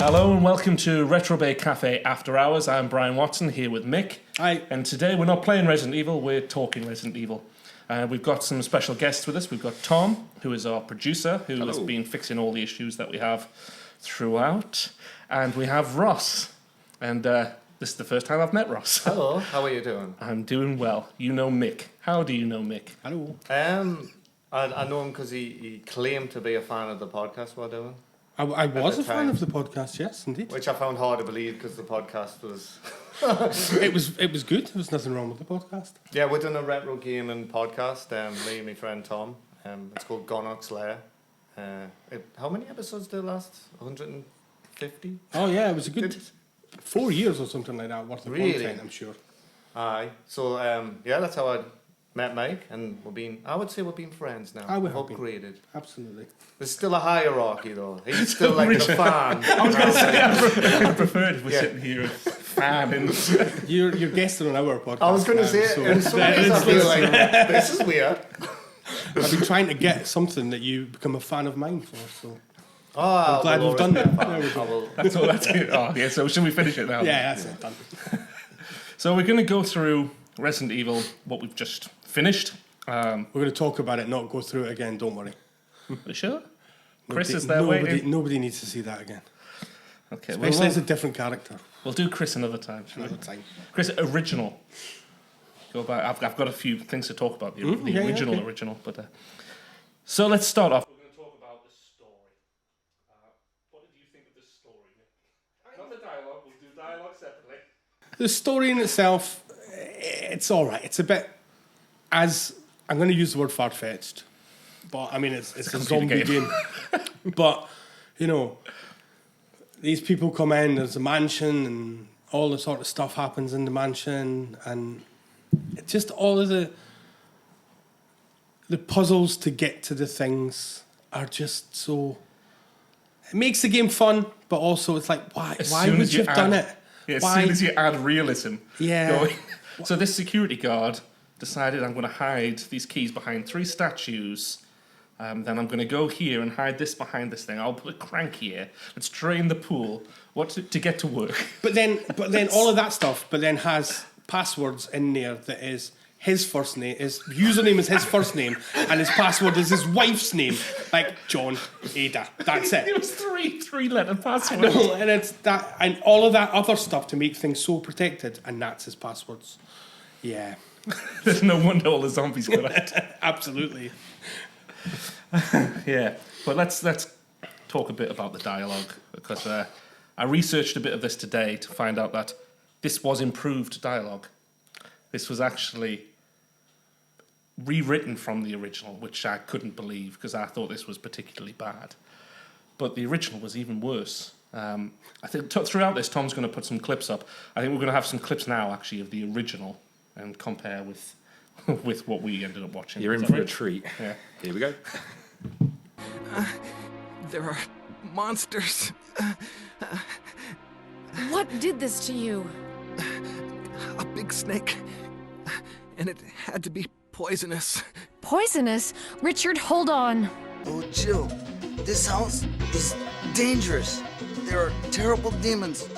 Hello and welcome to Retro Bay Cafe After Hours. I'm Brian Watson here with Mik. Hi. And today we're not playing Resident Evil, we're talking Resident Evil. We've got some special guests with us. We've got Tom, who is our producer, who has been fixing all the issues that we have throughout. And we have Ross. And this is the first time I've met Ross. Hello, how are you doing? I'm doing well. You know Mik. How do you know Mik? Hello. I know him because he claimed to be a fan of the podcast we're doing. I was a fan of the podcast, yes, indeed. Which I found hard to believe because the podcast was... It was good. There was nothing wrong with the podcast. Yeah, we're doing a retro gaming podcast, me and my friend Tom. It's called Gonarchs, Lair. How many episodes did it last? 150? Oh, yeah, it was a good 4 years or something like that worth of content, I'm sure. Aye. So, that's how I met Mike, and I would say we're being friends now. We've upgraded. Absolutely. There's still a hierarchy, though. He's still like the fan. I was going to say, I prefer if we're sitting here a fan. And You're guesting on our podcast. I was going to say, in some ways I feel like, this is weird. I've been trying to get something that you become a fan of mine for, so... I'm glad we've done that. There we go. that's all that's it. Oh, yeah, so should we finish it now? Yeah, that's it, done. So we're going to go through Resident Evil, what we've just finished. We're going to talk about it, not go through it again, don't worry. Are you sure? Chris is there waiting? Nobody needs to see that again. Okay, Especially as a different character. We'll do Chris another time. Another time. Chris, original. Go back. I've got a few things to talk about, the original. But so let's start off. We're going to talk about the story. What did you think of the story, Nick? Not the dialogue. We'll do dialogue separately. The story in itself, it's all right. It's a bit, I'm going to use the word far-fetched, but I mean it's a zombie game. But these people come in. There's a mansion, and all the sort of stuff happens in the mansion, and it's just all of the puzzles to get to the things are just so. It makes the game fun, but also it's like why would you have done it? Yeah, as soon as you add realism. Yeah. So this security guard decided I'm going to hide these keys behind 3 statues. Then I'm going to go here and hide this behind this thing. I'll put a crank here. Let's drain the pool. To get to work. But then all of that stuff, but then has passwords in there that is his first name, his username is his first name, and his password is his wife's name, like John Ada. That's it. It was three-letter password. No, and it's that, and all of that other stuff to make things so protected, and that's his passwords. Yeah. There's no wonder all the zombies got it. Absolutely. Yeah, but let's talk a bit about the dialogue, because I researched a bit of this today to find out that this was improved dialogue. This was actually rewritten from the original, which I couldn't believe because I thought this was particularly bad. But the original was even worse. I think throughout this, Tom's going to put some clips up. I think we're going to have some clips now, actually, of the original and compare with what we ended up watching. You're in for a treat. Yeah. Here we go. There are monsters. What did this to you? A big snake. And it had to be poisonous. Poisonous? Richard, hold on. Oh, Jill, this house is dangerous. There are terrible demons.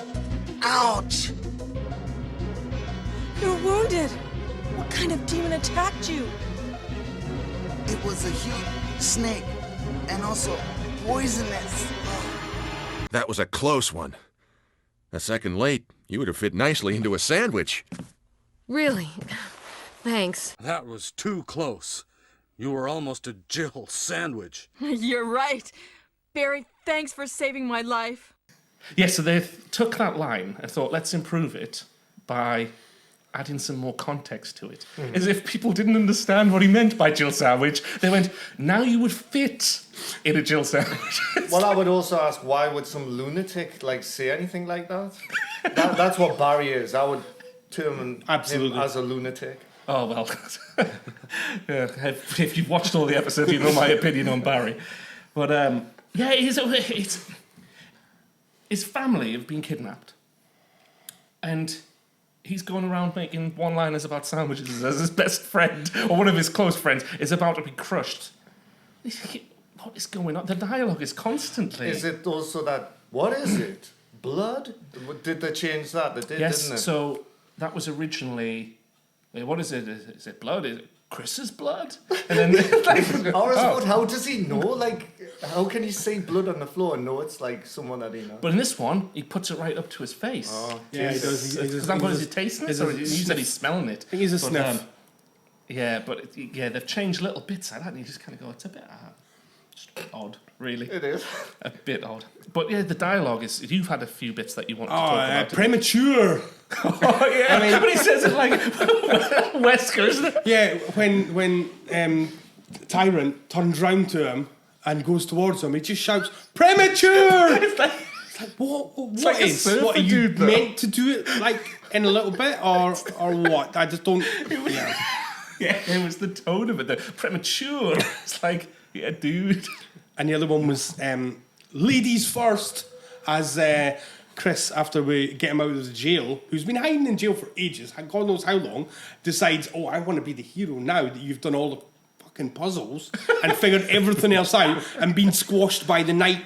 Ouch! You're wounded. What kind of demon attacked you? It was a huge snake and also poisonous. That was a close one. A second late, you would have fit nicely into a sandwich. Really? Thanks. That was too close. You were almost a Jill sandwich. You're right. Barry, thanks for saving my life. Yeah, so they took that line and thought, let's improve it by adding some more context to it. As if people didn't understand what he meant by Jill sandwich. They went, now you would fit in a Jill sandwich. Well, I would also ask, why would some lunatic say anything like that? That's what Barry is. I would term him as a lunatic. Oh, well. Yeah, if you've watched all the episodes, you know my opinion on Barry. But, yeah, his family have been kidnapped. And he's going around making one-liners about sandwiches as his best friend, or one of his close friends, is about to be crushed. What is going on? The dialogue is constantly... Is it also that, what is it? blood? Did they change that? They did, Yes, didn't they? so that was originally... What is it? Is it blood? Is it Chris's blood? And then... How does he know? Like, how can he see blood on the floor and know it's like someone that he knows? But in this one, he puts it right up to his face. Oh, Yeah, he does. Is he tasting it? Or you said he's smelling it. I think he's a But, sniff. They've changed little bits like that, and you just kind of go, it's a bit just odd, really. It is. A bit odd. But yeah, the dialogue is... You've had a few bits that you want to talk about. Premature. Oh, yeah. I mean, but he says it like Wesker, isn't it? Yeah, when Tyrant turns round to him and goes towards him, he just shouts, "Premature!" It's like... What like a is? surfer What are you dude, though. meant to do it like in a little bit or what? I just don't. Yeah. Yeah, it was the tone of it. The premature. It's like, yeah, dude. And the other one was ladies first, as Chris, after we get him out of the jail, who's been hiding in jail for ages, God knows how long, decides, oh, I want to be the hero now that you've done all the fucking puzzles and figured everything else out and been squashed by the night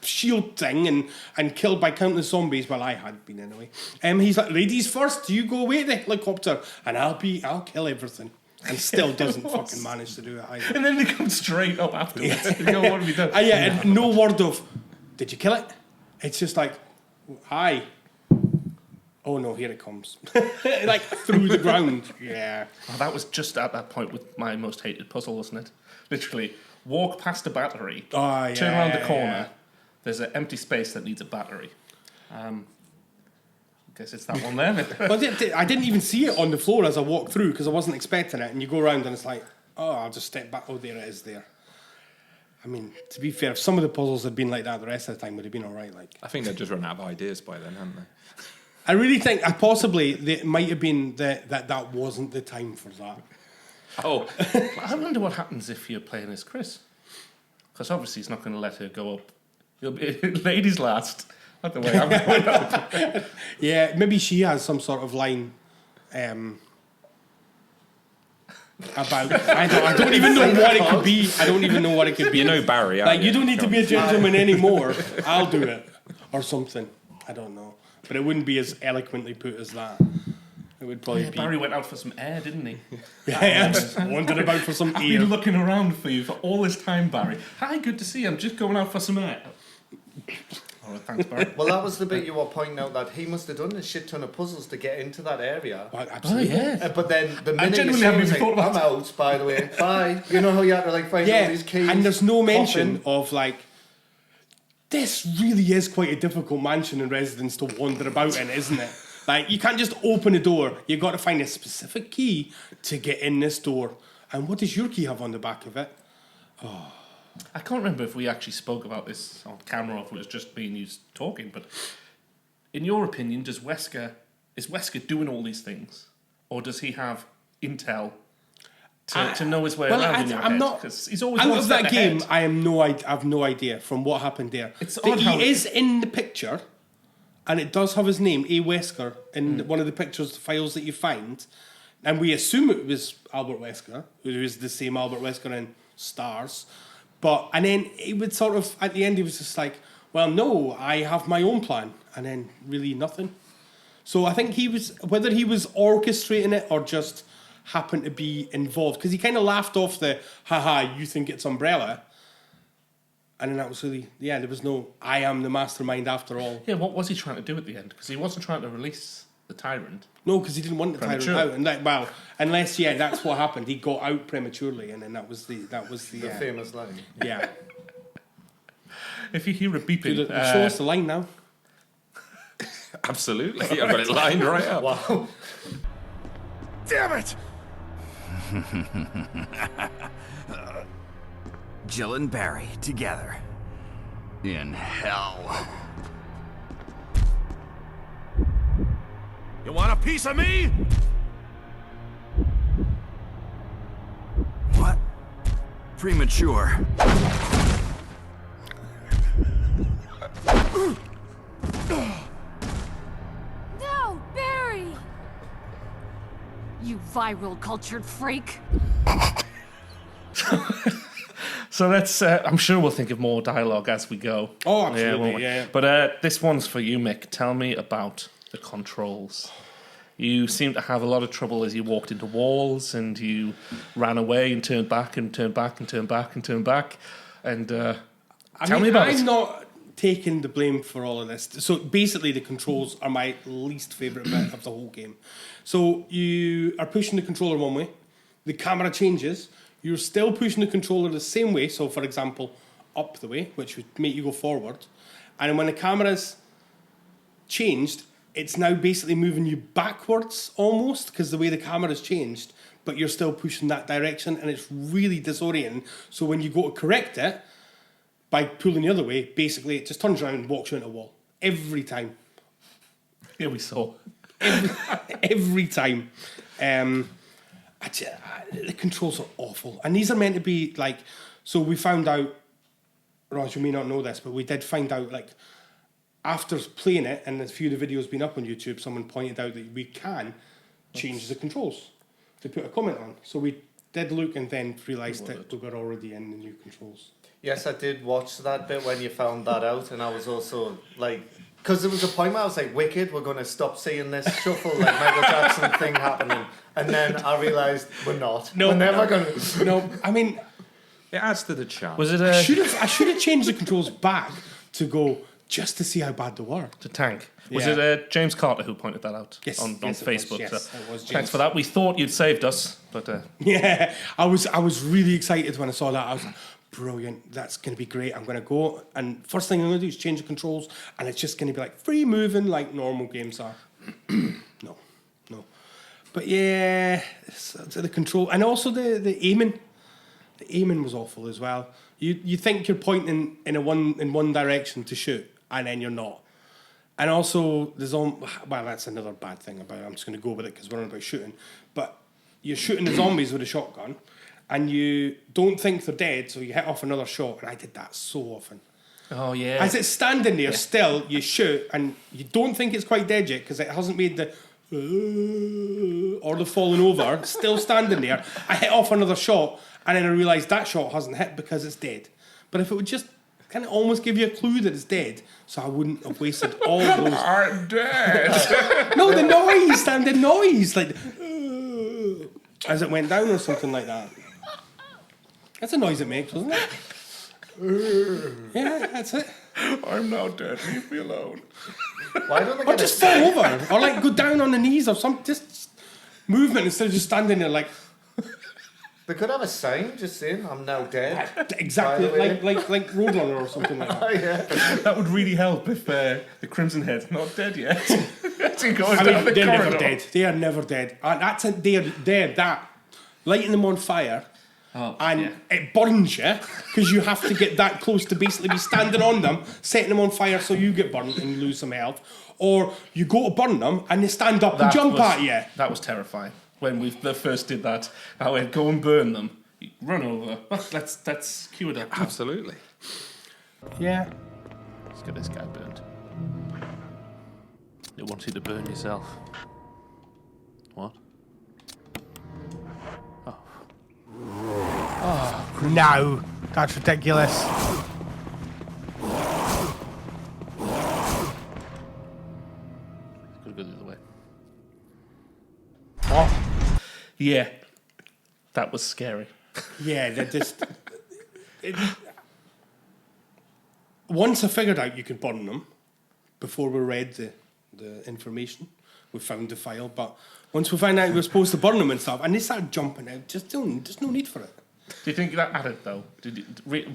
shield thing and killed by countless zombies. Well, I had been anyway. He's like, ladies first, you go away to the helicopter and I'll kill everything. And still doesn't fucking manage to do it either. And then they come straight up afterwards. You go, what have you done? And no word of, did you kill it? It's just like, hi. Oh no, here it comes. Like through the ground. Yeah. Oh, that was just at that point with my most hated puzzle, wasn't it? Literally, walk past a battery, turn around the corner, there's an empty space that needs a battery. I guess it's that one there. Well, I didn't even see it on the floor as I walked through because I wasn't expecting it. And you go around and it's like, oh, I'll just step back. Oh, there it is there. I mean, to be fair, if some of the puzzles had been like that the rest of the time, would have been all right. Like, I think they'd just run out of ideas by then, hadn't they? I really think possibly it might have been that wasn't the time for that. Oh, I wonder what happens if you're playing as Chris. Because obviously he's not going to let her go up. He'll be ladies last. Not the way I'm going up. Yeah, maybe she has some sort of line about... I don't even know what it could be. I don't even know what it could be. you know Barry, Like, you don't need to be a gentleman anymore. I'll do it. Or something. I don't know. But it wouldn't be as eloquently put as that. It would probably be... Barry went out for some air, didn't he? Yeah, just wandered about for some I've air. been looking around for you for all this time, Barry. Hi, good to see you. I'm just going out for some air. All right, thanks, Barry. Well, that was the bit you were pointing out that he must have done a shit ton of puzzles to get into that area. Well, absolutely. Oh, yeah. But then the minute you genuinely say, haven't he's even like, thought about I'm out, by the way, bye. You know how you had to like find all these keys? And there's no pop mention in? of like, this really is quite a difficult mansion and residence to wander about in, isn't it? Like, you can't just open a door. You've got to find a specific key to get in this door. And what does your key have on the back of it? I can't remember if we actually spoke about this on camera or if it was just me and you talking, but in your opinion, is Wesker doing all these things? Or does he have intel to know his way around in your head? Because he's always out one of step that game, ahead. I have no idea from what happened there. It's odd he how is in the picture, and it does have his name, A. Wesker, in one of the pictures, files that you find. And we assume it was Albert Wesker, who is the same Albert Wesker in Stars. And then he would sort of, at the end, he was just like, well, no, I have my own plan. And then really nothing. So I think whether he was orchestrating it or just happened to be involved, because he kind of laughed off the, haha, you think it's Umbrella. And then that was really, there was no, I am the mastermind after all. Yeah, what was he trying to do at the end? Because he wasn't trying to release the tyrant. No, because he didn't want the tyrant out. And unless, that's what happened. He got out prematurely, and then that was the famous line. Yeah. If you hear a beeping... Show us the line now. absolutely. I've got it lined right up. Wow. Damn it! Jill and Barry together. In hell. You want a piece of me? What? Premature. No, Barry! You viral cultured freak. So let's. I'm sure we'll think of more dialogue as we go. Oh, absolutely, won't we? yeah. But this one's for you, Mick. Tell me about the controls. You seem to have a lot of trouble as you walked into walls, and you ran away and turned back and turned back and turned back and turned back. And tell me about it. I'm not taking the blame for all of this. So basically, the controls are my least favourite bit of the whole game. So you are pushing the controller one way, the camera changes. You're still pushing the controller the same way, so for example, up the way, which would make you go forward. And when the camera's changed, it's now basically moving you backwards almost, because the way the camera's changed, but you're still pushing that direction, and it's really disorienting. So when you go to correct it, by pulling the other way, basically it just turns around and walks you into a wall. Every time. Here we saw. Every time. The controls are awful. And these are meant to be like, so we found out, Ross, you may not know this, but we did find out, like, after playing it, and a few of the videos been up on YouTube, someone pointed out that we can change the controls. They put a comment on. So we did look and then realised that we were already in the new controls. Yes, I did watch that bit when you found that out, and I was also like, because there was a point where I was like, wicked, we're going to stop seeing this shuffle, like Michael Jackson thing happening. And then I realised we're not. No, we're never going to. No, I mean, It adds to the charm. Was it I should have changed the controls back to go just to see how bad they were. to tank? Was Yeah. it James Carter who pointed that out Yes, on yes, it was, Facebook? yes, So it was thanks James. for that. We thought you'd saved us, but Yeah, I was really excited when I saw that. I was like, brilliant, that's going to be great. I'm going to go, and first thing I'm going to do is change the controls, and it's just going to be like free moving like normal games are. No. But yeah, so the control, and also the aiming. The aiming was awful as well. You think you're pointing in one direction to shoot, and then you're not. And also, that's another bad thing about it. I'm just going to go with it because we're on about shooting. But you're shooting the zombies with a shotgun, and you don't think they're dead, so you hit off another shot. And I did that so often. oh yeah, As it's standing there, still, you shoot, and you don't think it's quite dead yet because it hasn't made the or the falling over. Still standing there. I hit off another shot, and then I realised that shot hasn't hit because it's dead. But if it would just kind of almost give you a clue that it's dead, so I wouldn't have wasted all those. Aren't dead. No, the noise, and the noise, like as it went down or something like that. That's a noise it makes, isn't it? Yeah, that's it. I'm now dead. Leave me alone. Why don't they Or get just a fall over, or like go down on the knees, or some just movement instead of just standing there like. They could have a sign just saying, I'm now dead. Exactly, By the way. like Roadrunner or something like that. Yeah. that would really help if the Crimson Head's not dead yet. As he goes I down mean, the they're never corridor. dead. They are never dead. And that's it. They're dead. That lighting them on fire, and it burns you because you have to get that close to basically be standing on them, setting them on fire so you get burned and lose some health, or you go to burn them and they stand up and jump at you. That was terrifying. When we first did that, I went, go and burn them. Run over. Let's cue it up. Absolutely. Yeah. Let's get this guy burned. You want you to burn yourself. What? No, that's ridiculous. Gotta go the other way. What? Yeah. That was scary. Yeah, they just. Once I figured out you could burn them, before we read the information, we found the file. But once we found out we were supposed to burn them and stuff, and they started jumping out, just no need for it. Do you think that added though?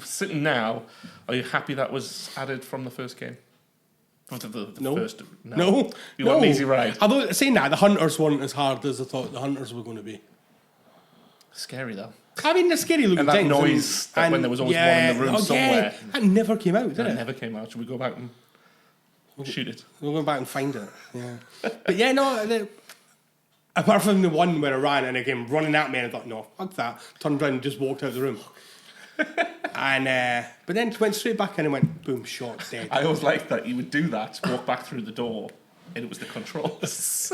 Sitting now, are you happy that was added from the first game? The No. First, No. You want an easy ride? Although saying that, the hunters weren't as hard as I thought the hunters were going to be. Scary though. I mean, they're scary looking And that things. noise that when there was always one in the room somewhere. Yeah, that never came out, did That it? never came out. Should we go back and shoot it? We'll go back and find it. Yeah. But yeah, no. Apart from the one where I ran and it came running at me, and I thought, no, fuck that. Turned around and just walked out of the room. And but then went straight back in and went, boom, shot, dead. I always liked that you would do that, walk back through the door, and it was the controls.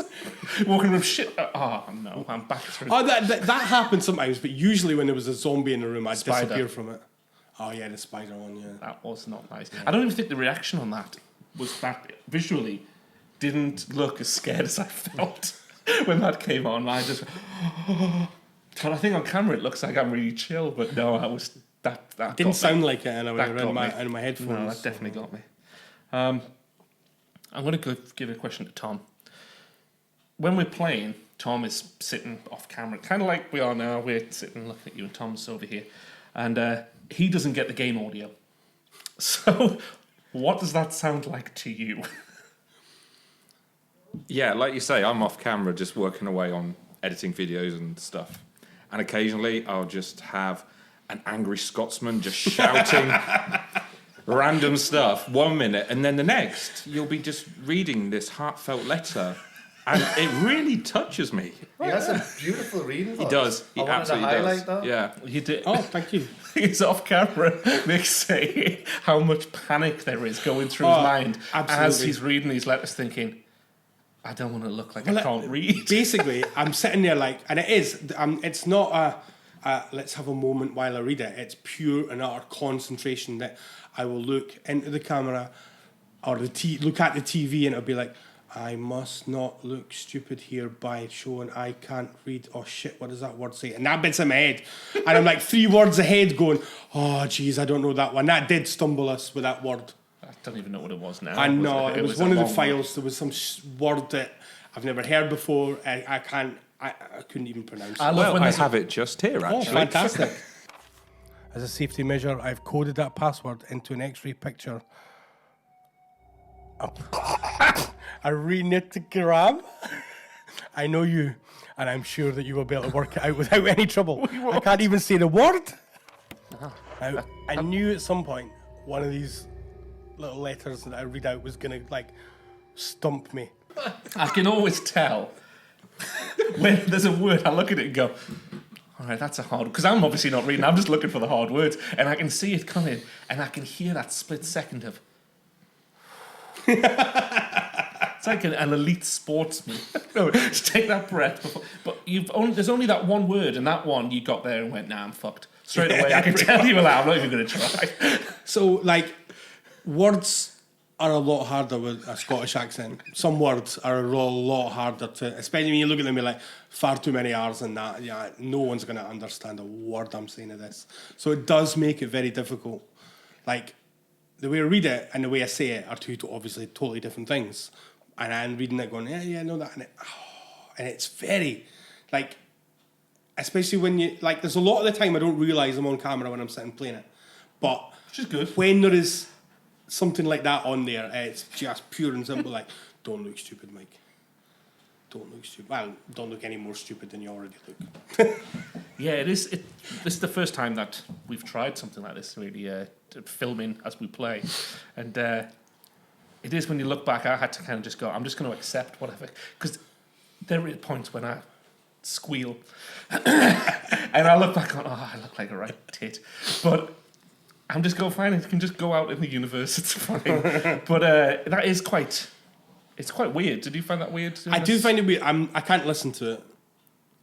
Walking around, shit. Oh no, I'm back through. Oh, that happened sometimes, but usually when there was a zombie in the room, I'd Spider. disappear from it. Oh yeah, the spider one. Yeah, That was not nice. I don't even think the reaction on that was that visually didn't look as scared as I felt when that came on. I just, but I think on camera it looks like I'm really chill, but no, I was that. It didn't sound like it in my headphones. No, that definitely got me. I'm going to give a question to Tom. When we're playing, Tom is sitting off camera, kind of like we are now. We're sitting looking at you, and Tom's over here, and he doesn't get the game audio. So, what does that sound like to you? Yeah, like you say, I'm off camera just working away on editing videos and stuff. And occasionally I'll just have an angry Scotsman just shouting random stuff 1 minute, and then the next you'll be just reading this heartfelt letter. And it really touches me. He has a beautiful reading voice. He does. He absolutely does. That. Yeah. You did. Oh, thank you. He's off camera. Mick say how much panic there is going through his mind as he's reading these letters, thinking, I don't want to look like I can't read. Basically, I'm sitting there like, and it is. It's not a let's have a moment while I read it. It's pure and utter concentration that I will look into the camera or look at the TV, and it'll be like, I must not look stupid here by showing I can't read. Oh shit, what does that word say? And that bit's in my head. And I'm like 3 words ahead going, oh geez, I don't know that one. That did stumble us with that word. I don't even know what it was now. I know, it was one of the files. There was some word that I've never heard before. I couldn't even pronounce it. I have it just here, actually. Oh, fantastic. As a safety measure, I've coded that password into an X-ray picture. I reknit the gram. I know you, and I'm sure that you will be able to work it out without any trouble. I can't even say the word. I knew at some point one of these little letters that I read out was going to, like, stump me. I can always tell when there's a word, I look at it and go, all right, that's a hard, because I'm obviously not reading, I'm just looking for the hard words, and I can see it coming, and I can hear that split second of, it's like an elite sportsman. No, just take that breath before, but there's only that one word, and that one you got there and went, nah, I'm fucked. Straight away, I can tell you I'm not even going to try. So, like, words are a lot harder with a Scottish accent. Some words are a lot harder to, especially when you look at them, you're like, far too many R's and that. Yeah, no one's going to understand a word I'm saying of this. So it does make it very difficult. Like, the way I read it and the way I say it are two obviously totally different things. And I'm reading it going, yeah, no, that. And it's very, like, especially when you, like, there's a lot of the time I don't realise I'm on camera when I'm sitting playing it. But which is good. When there is something like that on there, it's just pure and simple, like, don't look stupid, Mike. Don't look stupid. Well, don't look any more stupid than you already look. Yeah, it is. This is the first time that we've tried something like this, really, filming as we play. And it is, when you look back, I had to kind of just go, I'm just going to accept whatever. Because there are points when I squeal. And I look back on, I look like a right tit. But I'm just going, fine, it can just go out in the universe, it's fine. But that is quite, it's quite weird. Did you find that weird? I do find it weird. I can't listen to it.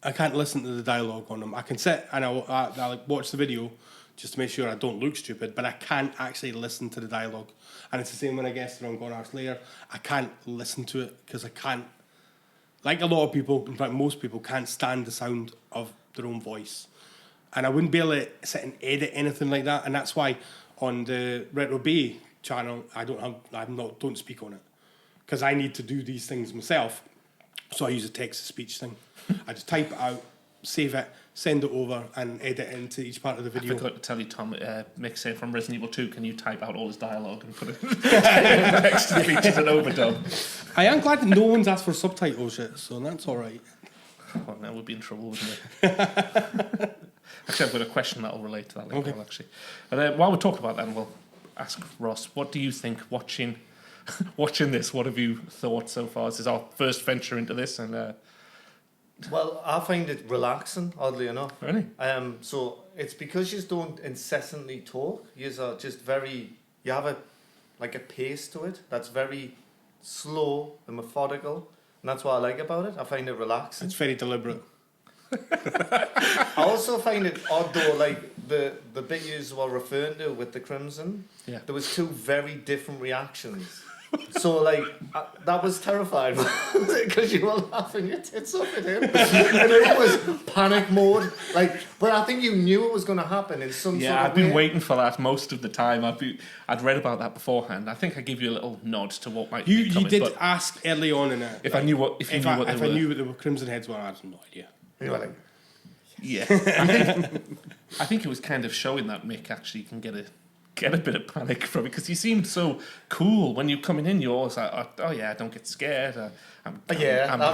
I can't listen to the dialogue on them. I can sit and I'll watch the video just to make sure I don't look stupid, but I can't actually listen to the dialogue. And it's the same when I guest on Gonarchs Lair. I can't listen to it because I can't, like a lot of people, in fact most people, can't stand the sound of their own voice. And I wouldn't be able to sit and edit anything like that. And that's why on the Whitley Bay channel, I don't speak on it. Because I need to do these things myself. So I use a text-to-speech thing. I just type it out, save it, send it over, and edit it into each part of the video. I forgot to tell you, Tom, Mick said from Resident Evil 2, can you type out all his dialogue and put it text-to-speech as an overdub? I am glad that no one's asked for subtitles yet, so that's all right. Well, now we'd be in trouble, wouldn't we? Actually, I've got a question that'll relate to that later on, actually. And while we're talking about that, we'll ask Ross, what do you think watching this? What have you thought so far? This is our first venture into this, and well, I find it relaxing, oddly enough. Really? So it's because you don't incessantly talk. You are just you have a pace to it that's very slow and methodical, and that's what I like about it. I find it relaxing. It's very deliberate. I also find it odd though, like the bit you were referring to with the Crimson, there was 2 very different reactions. So, like, that was terrifying because you were laughing your tits off at him. And it was panic mode. Like, but I think you knew it was going to happen in some sort of way. Yeah, I've been waiting for that most of the time. I'd read about that beforehand. I think I gave you a little nod to what might be coming. You did ask early on in it. If I knew what they were. If I knew what the Crimson Heads were, I had no idea. You were like... Yeah. I think it was kind of showing that Mik actually can get a bit of panic from it, because he seemed so cool when you're coming in. You're always like, oh yeah, don't get scared. I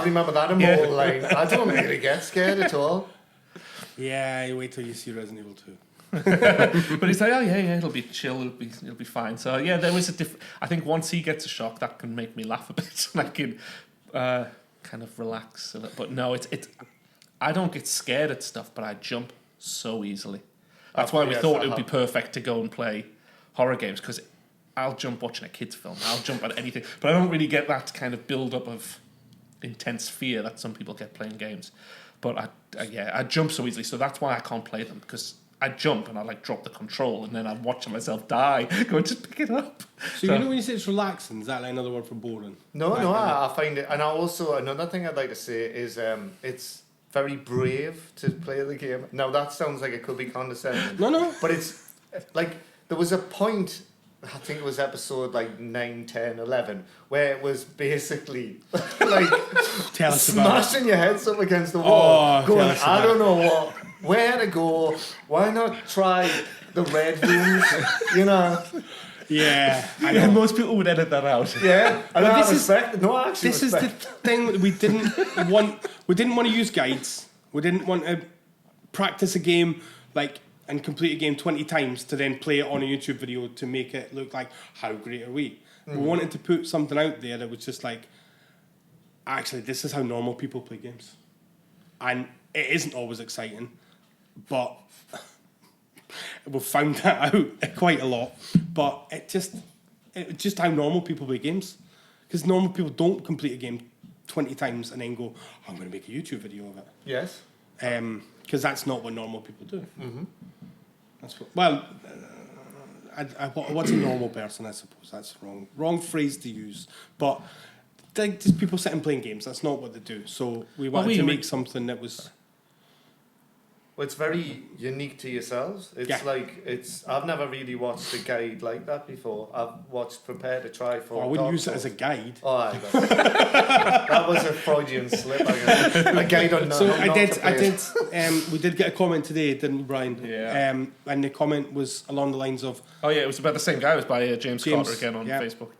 remember that in Mortal Line. I don't really get scared at all. Yeah, you wait till you see Resident Evil 2. But he's like, oh yeah, it'll be chill, it'll be fine. So yeah, there was I think once he gets a shock, that can make me laugh a bit, and I can kind of relax a little. But no, it's I don't get scared at stuff, but I jump so easily. That's why we thought it would be perfect to go and play horror games, because I'll jump watching a kid's film. I'll jump at anything. But I don't really get that kind of build-up of intense fear that some people get playing games. But I jump so easily, so that's why I can't play them, because I jump and I like drop the control and then I'm watching myself die, going, just pick it up. So you know when you say it's relaxing, is that like another word for boring? No, I find it... And I also, another thing I'd like to say is it's very brave to play the game. Now that sounds like it could be condescending. No. But it's like there was a point, I think it was episode like 9, 10, 11, where it was basically like Tell us smashing your heads up against the wall, going, I don't know where to go. Why not try the red rooms? You know. Yeah, I know. know. Most people would edit that out. Yeah, and Well, I this respect it. No, I actually This is the thing that we didn't want. We didn't want to use guides. We didn't want to practice a game and complete a game 20 times to then play it on a YouTube video to make it look like how great are we. We wanted to put something out there that was just like, actually, this is how normal people play games, and it isn't always exciting, but we've found that out quite a lot. But it's just how normal people play games, because normal people don't complete a game 20 times and then go, I'm going to make a YouTube video of it. Yes. Because that's not what normal people do. Mm-hmm. That's what, well, what's a normal person? I suppose that's wrong phrase to use. But just people sitting playing games. That's not what they do. So we wanted to make something that was. Well, it's very unique to yourselves. It's I've never really watched a guide like that before. I've watched Prepare to Try for. I wouldn't use it as a guide. Oh, aye, that was a Freudian slip. I guess. A guide on. So I did. We did get a comment today, didn't we, Brian? Yeah. And the comment was along the lines of. Oh yeah, it was about the same guy. It was by James Cotter again on Facebook.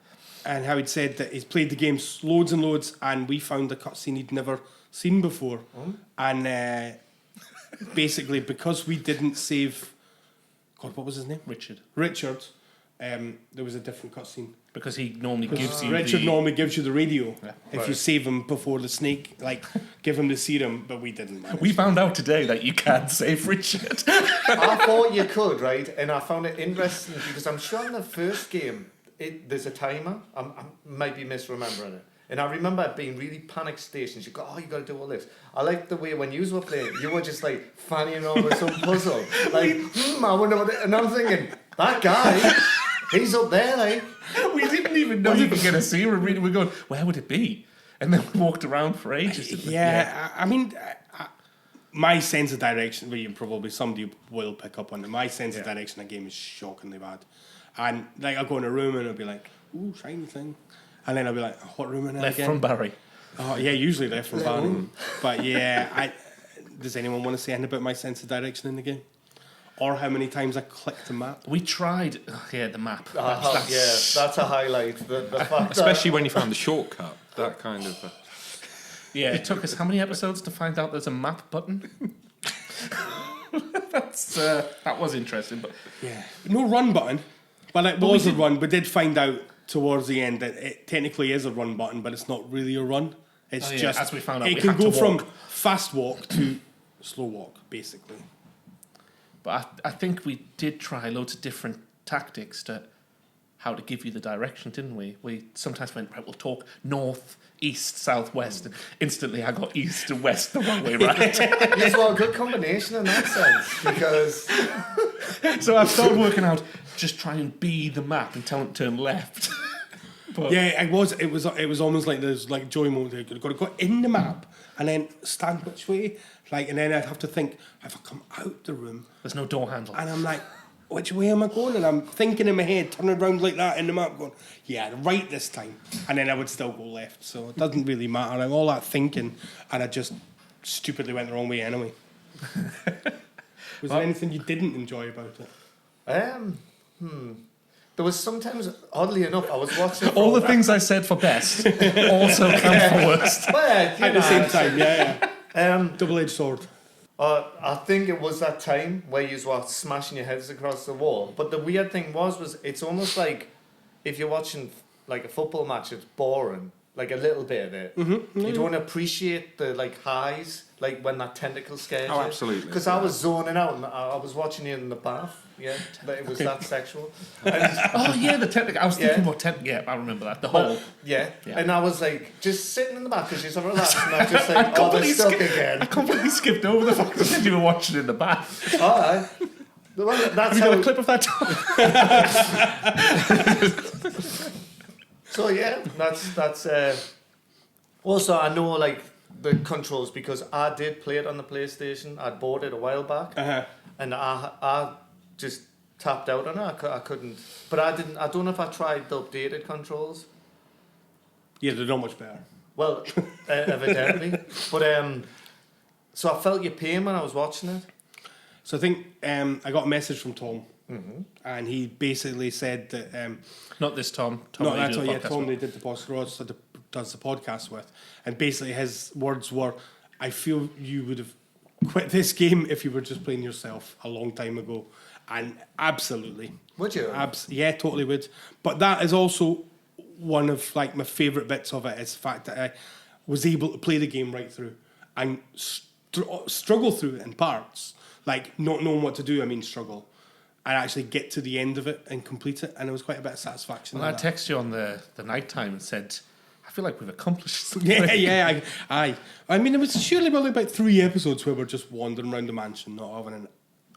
And how he'd said that he's played the game loads and loads, and we found a cutscene he'd never seen before, and. Basically, because we didn't save... God, what was his name? Richard. There was a different cutscene. Because he normally gives you Richard normally gives you the radio if right. you save him before the snake, give him the serum, but we didn't manage. We found out today that you can't save Richard. I thought you could, right? And I found it interesting because I'm sure in the first game, there's a timer. I might be misremembering it. And I remember it being really panic stations. You go, you got to do all this. I like the way when you were playing, you were just like fanning around with some puzzle. I wonder what. And I'm thinking, that guy, he's up there, like. We didn't even know you could get a serum. We're going, where would it be? And then we walked around for ages. I mean, my sense of direction, somebody will pick up on it. My sense of direction in a game is shockingly bad. And I'll go in a room and I'll be like, ooh, shiny thing. And then I'll be like, what room in it Left again? from Barry. Oh, yeah, usually left from Barry. But yeah, does anyone want to say anything about my sense of direction in the game? Or how many times I clicked the map? We tried, the map. That's a highlight. The fact especially when you found the shortcut, that kind of... Yeah, it took us how many episodes to find out there's a map button? That was interesting, but... Yeah. No run button. Well, it was a run. We did find out towards the end that it technically is a run button, but it's not really a run. It's just... As we found out, it can go from fast walk to slow walk, basically. But I think we did try loads of different tactics to how to give you the direction, didn't we? We sometimes went, right, we'll talk north, east, south, west. And instantly I got east and west the wrong way round. Yes, well, a good combination in that sense, because... So I started working out, just try and be the map and tell it to turn left. But yeah, it was almost like there's like Joey mode. You've got to go in the map and then stand which way. Like, and then I'd have to think, if I come out the room... There's no door handle. And I'm like, which way am I going? And I'm thinking in my head, turning around like that in the map, going, yeah, right this time. And then I would still go left. So it doesn't really matter. I'm all that thinking, and I just stupidly went the wrong way anyway. Was there anything you didn't enjoy about it? There was sometimes, oddly enough, I was watching... All the things I said for best also count for worst. Well, At the same time, yeah. Double-edged sword. I think it was that time where you were smashing your heads across the wall. But the weird thing was it's almost like if you're watching like a football match, it's boring. Like a little bit of it. Mm-hmm. You don't appreciate the like highs, like when that tentacle scares you. Oh, absolutely. Because I was zoning out and I was watching you in the bath. Yeah, but it was that sexual. And, Oh yeah, the tentacle. I was thinking more tentacle. Yeah, I remember that. The whole. yeah, and I was like just sitting in the bath because you're so relaxed, and I was just like, oh, they're stuck again. I completely skipped over the fact that you were watching in the bath. All right. Well, that's Have you how got a clip of that? So yeah, that's. Also, I know like the controls because I did play it on the PlayStation. I bought it a while back, and I just tapped out on it. I couldn't, but I didn't. I don't know if I tried the updated controls. Yeah, they're not much better. Well, evidently, but so I felt your pain when I was watching it. So I think I got a message from Tom, and he basically said that. Not this Tom. Tom, No, that that's you what, do yeah, the podcast Tom with. they did the podcast, does the podcast with. And basically his words were, I feel you would have quit this game if you were just playing yourself a long time ago. And absolutely. Would you? Yeah, totally would. But that is also one of like my favourite bits of it is the fact that I was able to play the game right through and struggle through it in parts. Like not knowing what to do, I mean struggle. And actually get to the end of it and complete it, and there was quite a bit of satisfaction. Well, I in that. texted you on the night time and said, I feel like we've accomplished something. Yeah. I mean, there was surely only about 3 episodes where we're just wandering around the mansion, not having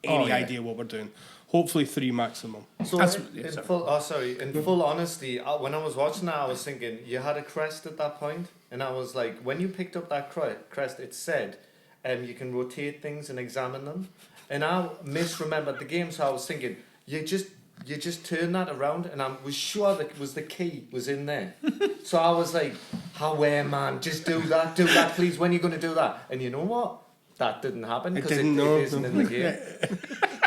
any idea what we're doing. Hopefully 3 maximum. So in full honesty, when I was watching that, I was thinking you had a crest at that point, and I was like, when you picked up that crest, it said, you can rotate things and examine them. And I misremembered the game, so I was thinking, you just turn that around, and I was sure that was the key was in there. So I was like, man, just do that, please. When are you going to do that? And you know what? That didn't happen because it isn't in the game.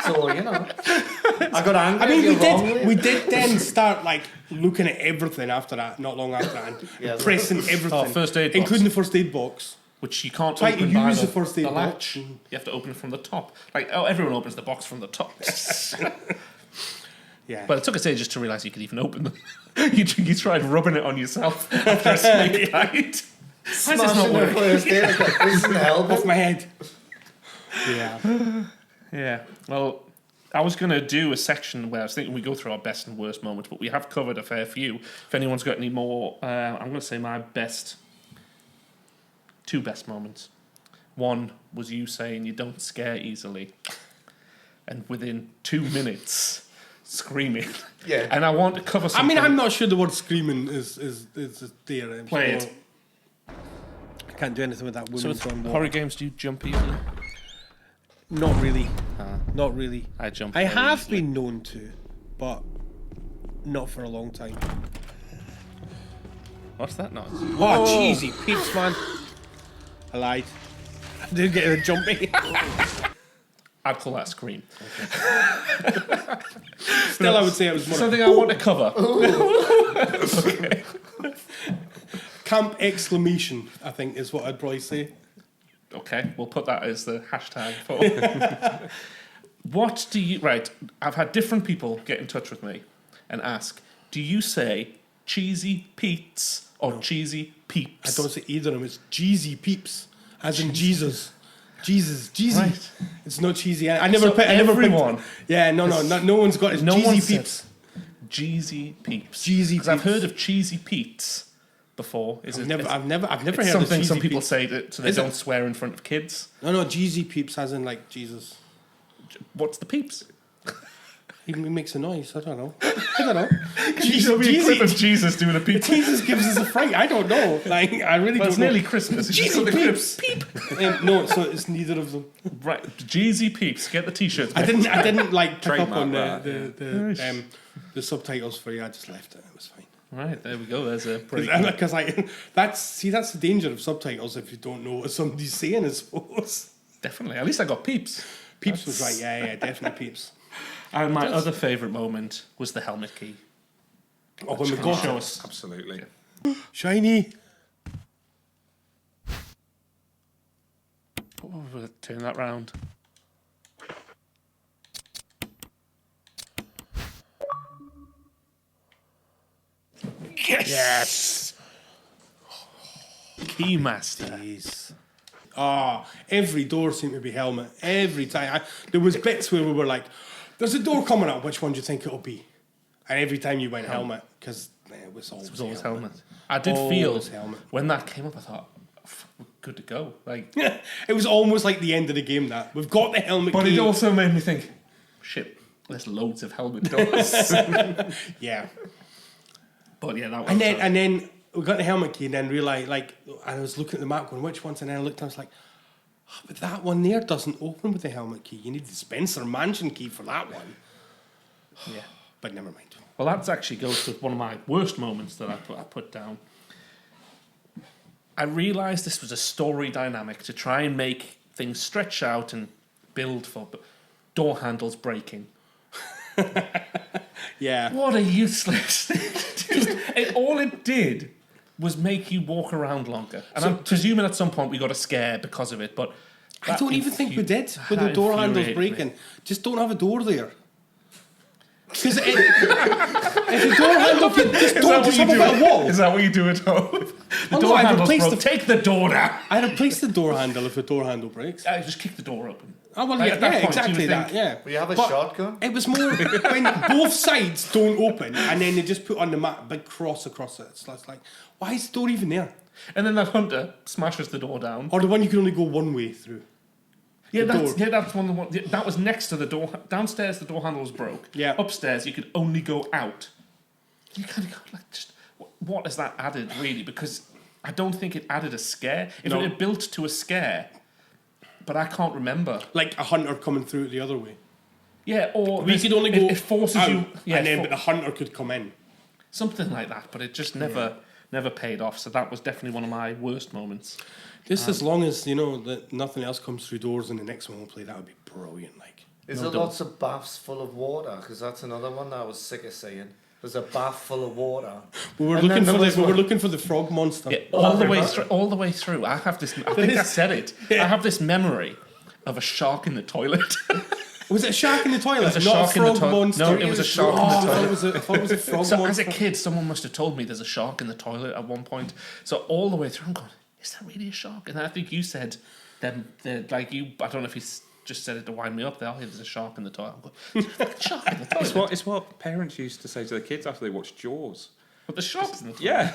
So I got angry. I mean, we did then start like looking at everything after that. Not long after that, and pressing everything, first aid box. including the first aid box. Which you can't Try to open by use the first aid the box. latch. You have to open it from the top. Like, everyone opens the box from the top. Yeah. But it took us ages to realise you could even open them. you tried rubbing it on yourself after a snake bite. How's this not working? This isn't helping. Off my head. Yeah. Yeah. Well, I was going to do a section where I was thinking we go through our best and worst moments, but we have covered a fair few. If anyone's got any more, I'm going to say my best... 2 best moments. One was you saying you don't scare easily. And within 2 minutes, screaming. Yeah. And I want to cover something. I mean, I'm not sure the word screaming is there. Play it. I can't do anything with that woman. So with horror games, do you jump easily? Not really. Not really. I jump I very have easily. been known to, but not for a long time. What's that noise? Oh, cheesy peeps, man. I lied. I did get a jumpy. I'd call that a scream. Still, I would say it was more Something I want to cover. Okay. camp exclamation, I think, is what I'd probably say. Okay, we'll put that as the hashtag for... What do you... Right, I've had different people get in touch with me and ask, do you say cheesy Pete's or cheesy Peeps? I don't say either of them. It's Jeezy Peeps, as in Jesus. Jesus, Jeezy. Right. It's not cheesy. I never So picked. I never picked. everyone- Yeah, no one's got it. It's No one Jeezy said Peeps. Jeezy Peeps. Jeezy Because I've Peeps. heard of Cheesy Pete's before. I've never heard it's of something Cheesy some people Peeps. say so they Is it? don't swear in front of kids. No, Jeezy Peeps as in like Jesus. What's the peeps? He makes a noise. I don't know. Can you show me a clip of Jesus doing a peep? Jesus gives us a fright. I don't know. Like I really Well, don't it's know. nearly Christmas. It's just Jeezy got the clips. Peeps. No, so it's neither of them. Right, Jeezy Peeps. Get the t-shirts. I didn't like pick up on Trademark the subtitles for you. I just left it. It was fine. Right, there we go. There's a pretty. Because that's the danger of subtitles if you don't know what somebody's saying. I suppose. Definitely. At least I got peeps. Peeps was right. Yeah, definitely Peeps. And my other favourite moment was the helmet key. Oh, when we got Show it. us. Absolutely. Shiny. Oh, we'll turn that round. Yes. Keymaster. Jeez. Every door seemed to be helmet. Every time. There was bits where we were like, there's a door coming up. Which one do you think it'll be? And every time you went helmet, because it was always helmet. I did Always feel helmet. when that came up, I thought, we're good to go. Like, It was almost like the end of the game. That we've got the helmet. but key. it also made me think, shit, there's loads of helmet doors. Yeah. But yeah, that was. And then we got the helmet key, and then realised, like, I was looking at the map going, which ones? And then I looked, and I was like, oh, but that one there doesn't open with the helmet key. You need the Spencer Mansion key for that one. Yeah. But never mind. Well, that actually goes to one of my worst moments that I put down. I realised this was a story dynamic to try and make things stretch out and build for door handles breaking. Yeah. What a useless thing. All it did was make you walk around longer. And I'm presuming at some point we got a scare because of it, but... I don't even think we did with the door handles breaking. Just don't have a door there. Because if the door handle could just don't just have a bit of wall. Is that what you do at home? The Oh, door no, I handle's replaced broke. the- Take the door down. I replace the door handle if the door handle breaks. Just kick the door open. Oh, well, Like, yeah, at that point, you exactly would that, think- yeah. We have a But shotgun. It was more when both sides don't open and then they just put on the map a big cross across it. So it's like, why is the door even there? And then that hunter smashes the door down. Or the one you can only go one way through. Yeah, the door. that's one of the ones. That was next to the door. Downstairs, the door handle was broke. Yeah. Upstairs, you could only go out. You kind of go like, just what has that added really? Because I don't think it added a scare. It built to a scare, but I can't remember. Like a hunter coming through it the other way. Yeah, or We could only go It forces out, you. Yeah, and then but the hunter could come in. something like that. But it just never paid off. So that was definitely one of my worst moments. Just as long as, that nothing else comes through doors in the next one we'll play, that would be brilliant. Like, Is there lots of baths full of water? Because that's another one that I was sick of seeing. There's a bath full of water. we were And looking then for there was we were one- looking for the frog monster. Yeah, all the way through. I have this. I think I said it. I have this memory of a shark in the toilet. Was it a shark in the toilet? It was a Not shark a in the frog toilet. monster. No, it was a shark in the I toilet. thought it was a frog So monster. as a kid, someone must have told me there's a shark in the toilet at one point. So all the way through, I'm going, is that really a shark? And I think you said, I don't know if you just said it to wind me up there. Oh, there's a shark in the toilet. I'm going, there's a shark in the toilet. It's what parents used to say to their kids after they watched Jaws. But the shark's in the toilet. Yeah.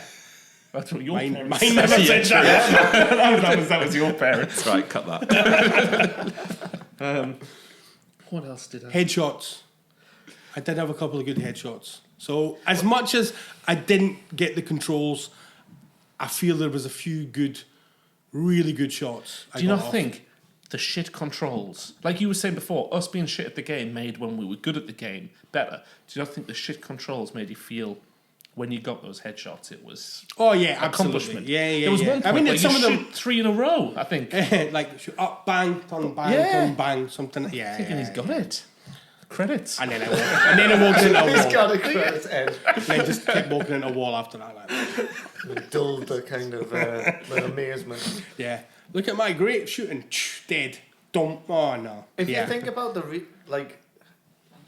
That's what your Mine parents never said that. that was your parents. Right, cut that. What else did I... Headshots. I did have a couple of good headshots. So as much as I didn't get the controls, I feel there was a few really good shots. Do you not think the shit controls, like you were saying before, us being shit at the game made when we were good at the game better? Do you not think the shit controls made you feel when you got those headshots, it was Oh yeah, absolutely. accomplishment? Yeah. There was one point I mean, where some you of them shoot 3 in a row, I think. like shoot up, bang, turn, bang, Yeah. turn, bang, something. Yeah. Thinking he's got it. Credits. And then I walked into a He's wall. got a credit end. And then just kept walking into a wall after that. Like. Dulled the kind of amazement. Yeah. Look at my great shooting. Dead. Dump. Oh no. If you think about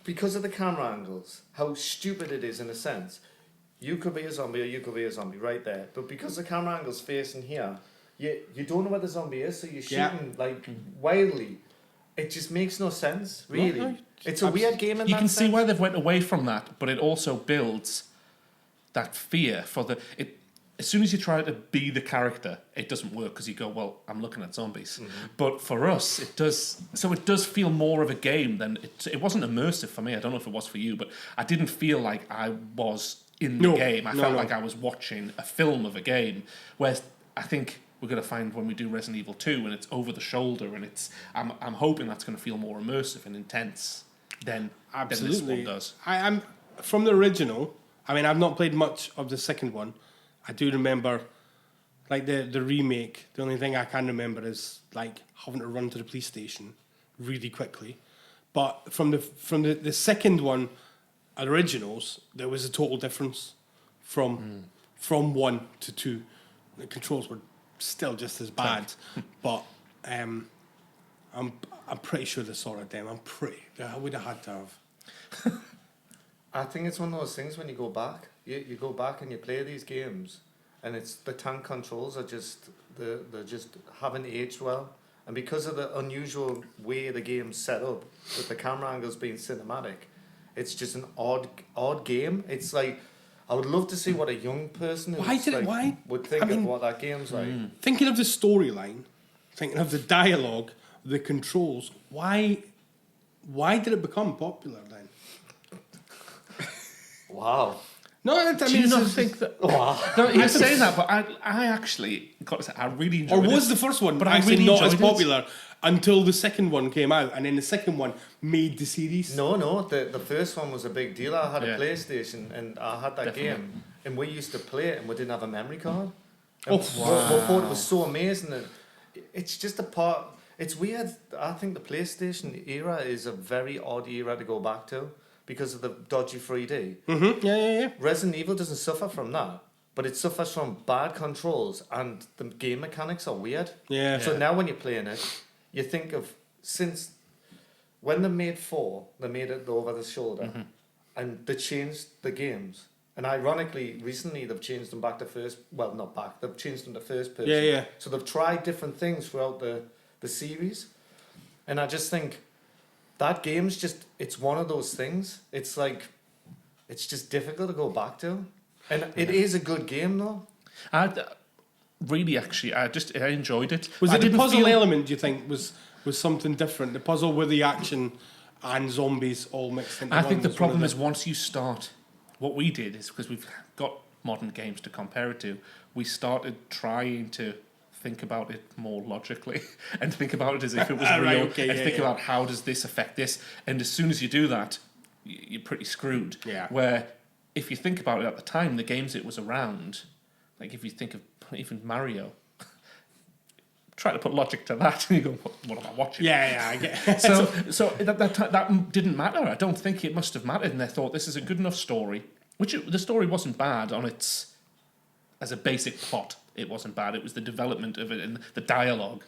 because of the camera angles, how stupid it is in a sense. You could be a zombie or you could be a zombie right there. But because the camera angle's facing here, you don't know where the zombie is, so you're shooting like wildly. It just makes no sense, really. No, It's a weird game in You that can see sense. why they've went away from that, but it also builds that fear for the... As soon as you try to be the character, it doesn't work because you go, well, I'm looking at zombies. But for us, it does. So it does feel more of a game than it wasn't immersive for me. I don't know if it was for you, but I didn't feel like I was in the game. I felt like I was watching a film of a game. Whereas I think we're going to find when we do Resident Evil 2 and it's over the shoulder and I'm hoping that's going to feel more immersive and intense than this one does. I'm from the original. I mean, I've not played much of the second one. I do remember, like, the remake. The only thing I can remember is, like, having to run to the police station really quickly. But from the second one, originals, there was a total difference from 1 to 2. The controls were still just as bad, but I'm pretty sure they sorted them. I would have had to have. I think it's one of those things when you go back. You go back and you play these games, and it's the tank controls are just they're just haven't aged well, and because of the unusual way the game's set up, with the camera angles being cinematic, it's just an odd game. It's like I would love to see what a young person would think of what that game's like. Thinking of the storyline, thinking of the dialogue, the controls. Why did it become popular then? Wow. No, I mean, Do you not think that? No, you're saying that, but I actually got to say I really enjoyed it. Or was the first one but I actually really not as enjoyed it. popular until the second one came out, and then the second one made the series? No, the first one was a big deal. I had a PlayStation and I had that game, and we used to play it, and we didn't have a memory card. And we thought it was so amazing that it's just a part. It's weird. I think the PlayStation era is a very odd era to go back to, because of the dodgy 3D. Yeah. Resident Evil doesn't suffer from that, but it suffers from bad controls and the game mechanics are weird. Yeah. So now when you're playing it, you think of since when they made 4, they made it over the shoulder, and they changed the games. And ironically, recently they've changed them back to first. Well, not back. They've changed them to first person. Yeah. So they've tried different things throughout the series, and I just think. That game's just, it's one of those things. It's like, it's just difficult to go back to. And it is a good game, though. Really, actually, I enjoyed it. Was it the puzzle element, do you think, was something different? The puzzle with the action and zombies all mixed into one? I think the problem is once you start, what we did is, because we've got modern games to compare it to, we started trying to think about it more logically and think about it as if it was real think about how does this affect this, and as soon as you do that you're pretty screwed. Where if you think about it at the time, the games it was around, like if you think of even Mario, try to put logic to that and you go, what am I watching? I get it. so that didn't matter. I don't think it must have mattered, and they thought this is a good enough story, which the story wasn't bad on its as a basic plot. It wasn't bad. It was the development of it and the dialogue.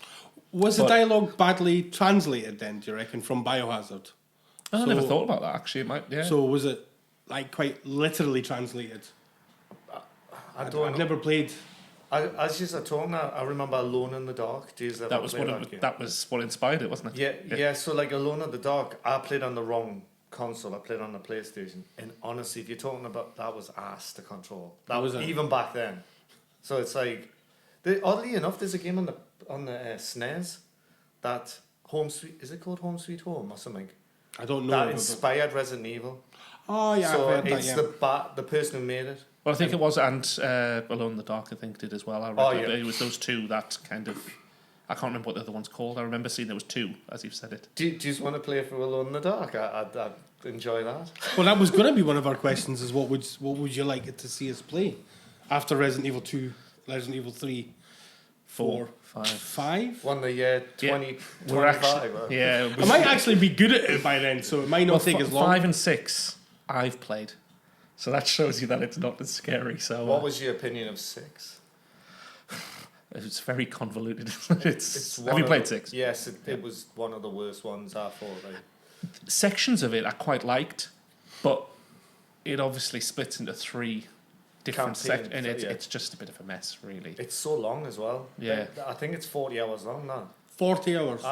Was the dialogue badly translated then, do you reckon, from Biohazard? I never thought about that, actually. It might, yeah. So was it, like, quite literally translated? I've never played. As you are talking, I remember Alone in the Dark. That was what inspired it, wasn't it? Yeah. So, like, Alone in the Dark, I played on the wrong console. I played on the PlayStation. And honestly, if you're talking about, that was ass to control. That was even back then. So it's like, oddly enough, there's a game on the SNES that is it called Home Sweet Home or something? I don't know. That inspired Resident Evil. Oh yeah, so I've heard it's the person who made it. Well, I think it was, and Alone in the Dark, I think, did as well. It was those two that kind of. I can't remember what the other one's called. I remember seeing there was 2, as you've said it. Do you just want to play for Alone in the Dark? I'd enjoy that. Well, that was going to be one of our questions: is what would you like it to see us play? After Resident Evil 2, Resident Evil 3, 4, 5? Won the year 2025. I might actually be good at it by then, so it might not take as long. 5 and 6, I've played. So that shows you that it's not as scary. So what was your opinion of 6? It's very convoluted. Have you played 6? Yes, it was one of the worst ones I thought. Sections of it I quite liked, but it obviously splits into 3 different sections, and it's just a bit of a mess, really. It's so long as well. Yeah. I think it's 40 hours long now. 40 hours.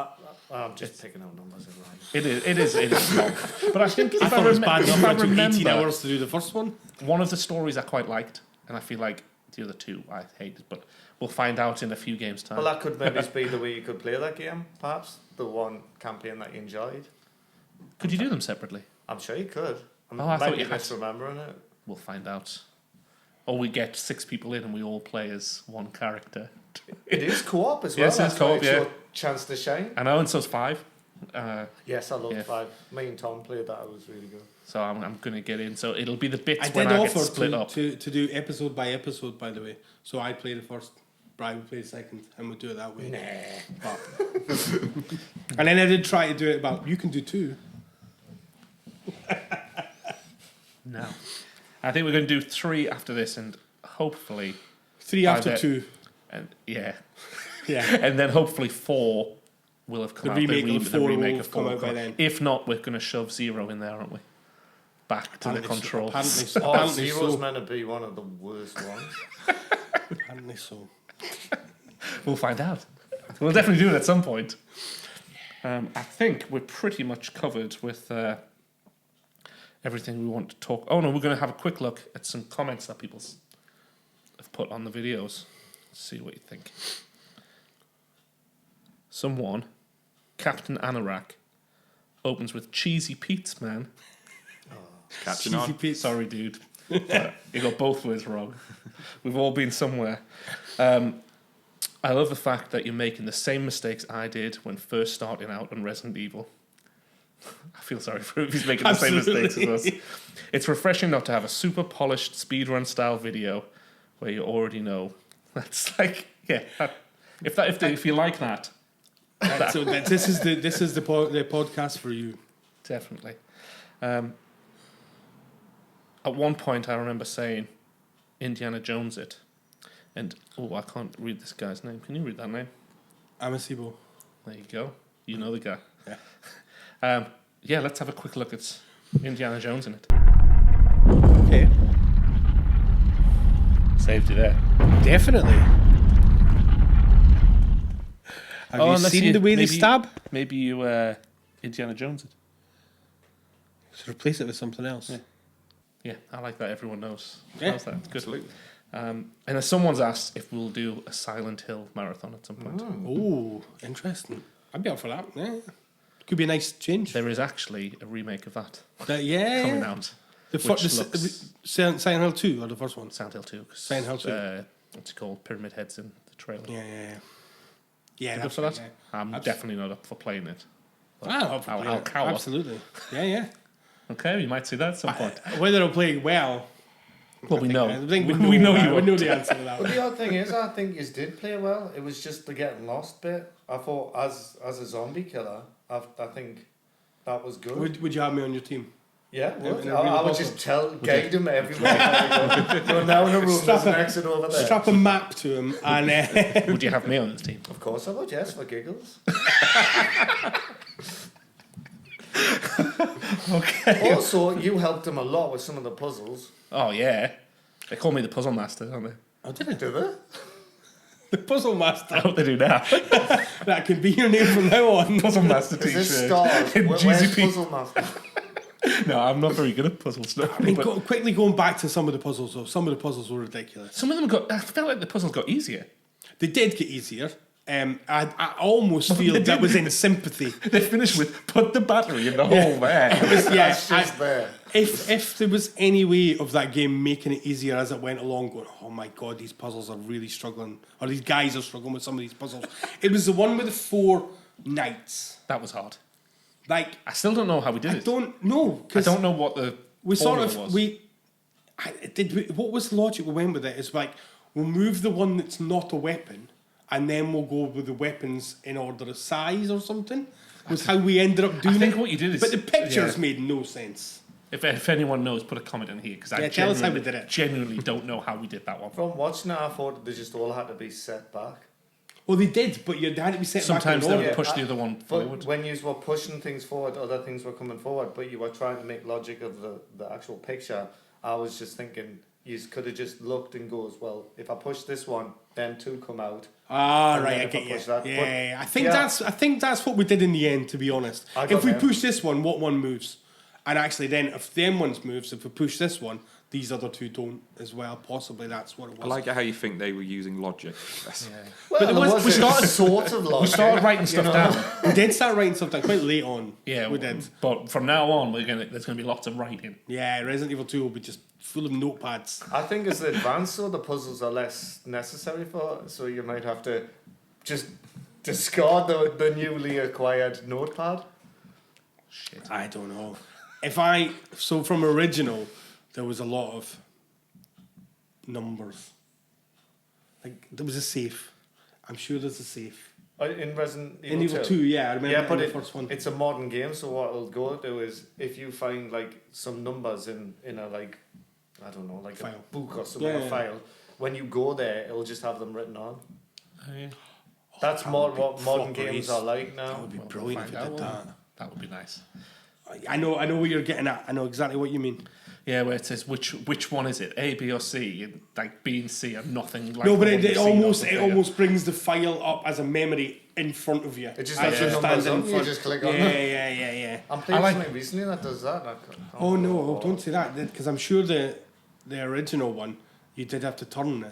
I'm just picking out numbers. It is long. But I think I thought it was bad enough. It took 18 remember, hours to do the first one. one of the stories I quite liked, and I feel like the other two I hated, but we'll find out in a few games' time. Well, that could maybe be the way you could play that game, perhaps. The one campaign that you enjoyed. Could you do them separately? I'm sure you could. I thought you had. Misremembering it. We'll find out. Or we get 6 people in and we all play as one character. It is co-op as well. Yes, it's co-op, it's yeah. your chance to shine. I know, and so's 5. Yes, I loved 5. Me and Tom played that. It was really good. So I'm going to get in. So it'll be the bits I when did I get offer split up. to do episode by episode, by the way. So I play the first, Bry would play the second, and we'll do it that way. Nah. And then I did try to do it about, you can do 2. No. I think we're going to do 3 after this, and hopefully 3 after 2. And yeah. Yeah. And then hopefully 4 will have come out. The remake of 4 will remake have come out by then. If not, we're going to shove 0 in there, aren't we? Back to the control. Apparently Zero's so. meant to be one of the worst ones. Apparently so. We'll find out. We'll definitely do it at some point. I think we're pretty much covered with everything we want to talk. Oh no, we're going to have a quick look at some comments that people have put on the videos. See what you think. Someone, Captain Anorak, opens with cheesy Pete's, man. Catching on. Pete. Sorry, dude. You got both words wrong. We've all been somewhere. I love the fact that you're making the same mistakes I did when first starting out on Resident Evil. I feel sorry for him if he's making the same mistakes as us. It's refreshing not to have a super polished speedrun style video where you already know. That's like, yeah. If you like that, So this is the podcast for you. Definitely. At one point, I remember saying, Indiana Jones it. And, I can't read this guy's name. Can you read that name? Amasibo. There you go. You know the guy. Yeah. Let's have a quick look at Indiana Jones in it. Okay. Saved you there. Definitely. Have you seen the way they stab? Maybe you Indiana Jones it. Just replace it with something else. Yeah, I like that. Everyone knows. Yeah, How's that? Good. Absolutely. And as someone's asked if we'll do a Silent Hill marathon at some point. Oh, interesting. I'd be up for that. Yeah. Could be a nice change. There is actually a remake of that Yeah. coming out. Silent Hill 2 or the first one? Silent Hill 2. Silent Hill 2. What's it called? Pyramid Head's in the trailer. Yeah, You good for that? I'm definitely not up for playing it. I'll cower. Absolutely. Yeah. Okay, you might see that at some point. Whether I'll play well. Well, we know. I think we know you We know the answer to that. But the odd thing is, I think you did play well. It was just the getting lost bit. I thought, as a zombie killer, I think that was good. Would you have me on your team? Yeah, would. Yeah, I would just guide him everywhere. You're now in a room, there's an exit over there. Strap a map to him and... Would you have me on this team? Of course I would, yes, for giggles. Okay. Also, you helped him a lot with some of the puzzles. Oh, yeah. They call me the Puzzle Master, don't they? Oh, did it? Do they? The Puzzle Master. I hope they do now. That could be your name from now on. Puzzle Master Is t-shirt. this stars? Where's GZP. Puzzle Master? No, I'm not very good at puzzle stuff. I mean, but quickly going back to some of the puzzles, though. Some of the puzzles were ridiculous. some of them I felt like the puzzles got easier. They did get easier. I almost feel that was in sympathy. They finished with, put the battery in the hole there. That's just there. If there was any way of that game making it easier as it went along, going, oh my god, these puzzles are really struggling, or these guys are struggling with some of these puzzles. It was the one with the 4 knights. That was hard. Like, I still don't know how we did I it. don't know. I don't know what the We sort formula of was. what was the logic we went with it? It's like we'll move the one that's not a weapon, and then we'll go with the weapons in order of size or something. Was how we ended up doing it. I think what you did is, but the pictures made no sense. If anyone knows, put a comment in here because I tell us how we did it. genuinely don't know how we did that one. From watching it, I thought they just all had to be set back. Well, they did, but you had to be set Sometimes back. they in order. would push the other one forward. But when you were pushing things forward, other things were coming forward, but you were trying to make logic of the actual picture. I was just thinking, you could have just looked and goes, well, if I push this one, then 2 come out. Ah, And right, then I if get you. push that- Yeah, but- I think that's what we did in the end. To be honest, I got if we them. push this one, what one moves? And actually, then if them ones moves, if we push this one, these other 2 don't as well. Possibly that's what it was. I like how you think they were using logic. Well, But it was- we started- sort of logic. We started writing stuff down. We did start writing stuff down quite late on. Yeah, we did. But from now on, there's going to be lots of writing. Yeah, Resident Evil 2 will be just full of notepads. I think as they advance, though, the puzzles are less necessary for, so you might have to just discard the newly acquired notepad. Shit. I don't know. So from original, there was a lot of numbers. Like, there was a safe. I'm sure there's a safe. In Resident Evil In Evil 2, yeah, I remember yeah, but in the first one. it's a modern game, so what it'll go to is if you find like some numbers in a like, I don't know, like File. a book or something, Yeah, a yeah. file, when you go there, it'll just have them written on. Oh, yeah. That's that more would be what modern proper games ace. are like now. That would be brilliant if Find it did out, that. That would be nice. I know what you're getting at. I know exactly what you mean. Yeah, where it says which one is it, A, B, or C? And, like B and C are nothing like. No, but the one it you've seen almost on it the almost brings the file up as a memory in front of you. It just As has you're the numbers standing on, in you front. just click on yeah, them. Yeah. I'm playing I like- something recently that does that. Oh no, don't say that, because I'm sure the original one you did have to turn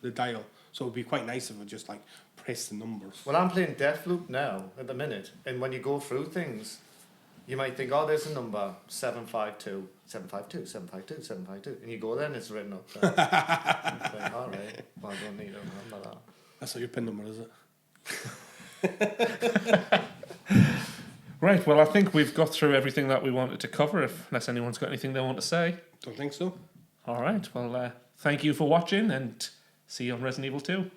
the dial, so it would be quite nice if we just like press the numbers. Well, I'm playing Deathloop now at the minute, and when you go through things, you might think, oh, there's a number 752, 752, 752, 752, and you go there and it's written up there. Like, all right, well, I don't need to remember that. That's not your pin number, is it? Right, well, I think we've got through everything that we wanted to cover, unless anyone's got anything they want to say. Don't think so. All right, well, thank you for watching, and see you on Resident Evil 2.